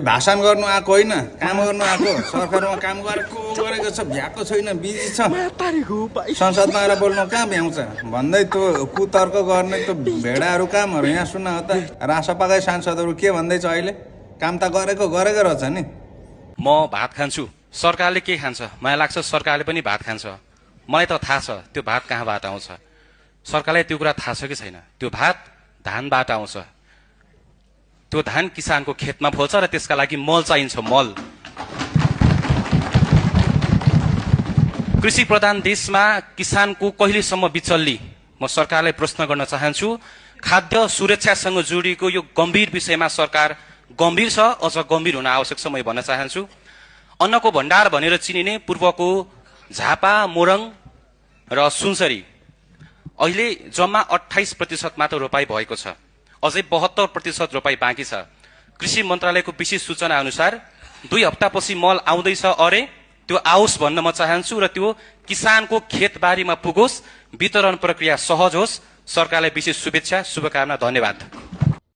भाषण गर्नु आएको होइन, काम गर्नु आएको। सरकारमा काम गरेको छ, भ्याएको छैन, बिजी छ। संसदमा आएर बोल्नु कहाँ भ्याउँछ भन्दै त्यो कुतर्क गर्ने त्यो भेडाहरू कामहरू यहाँ सुन्न हो त। रासपाकै सांसदहरू के भन्दैछ अहिले? काम त गरेको रहेछ नि। म भात खान्छु, सरकारले के खान्छ? मलाई लाग्छ सरकारले पनि भात खान्छ। मलाई त थाहा छ त्यो भात कहाँबाट आउँछ। सरकारलाई त्यो कुरा थाहा छ कि छैन? त्यो भात धानबाट आउँछ। त्यो धान किसानको खेतमा फल्छ र त्यसका लागि मल चाहिन्छ, मल। कृषि प्रधान देशमा किसानको कहिलेसम्म बिचल्ली? म सरकारलाई प्रश्न गर्न चाहन्छु। खाद्य सुरक्षासँग जोडिएको यो गम्भीर विषयमा सरकार गम्भीर छ, अझ गम्भीर हुन आवश्यक छ। म भन्न चाहन्छु अन्नको भण्डार भनेर चिनिने पूर्वको झापा, मोरङ र सुनसरी अहिले जम्मा 28% मात्र रोपाई भएको छ। अझै 72% रोपाई बाँकी छ। कृषि मन्त्रालयको विशेष सूचना अनुसार 2 हप्तापछि मल आउँदैछ अरे, त्यो आओस् भन्न म चाहन्छु र त्यो किसानको खेतबारीमा पुगोस्, वितरण प्रक्रिया सहज होस्। सरकारलाई विशेष शुभेच्छा, शुभकामना, धन्यवाद।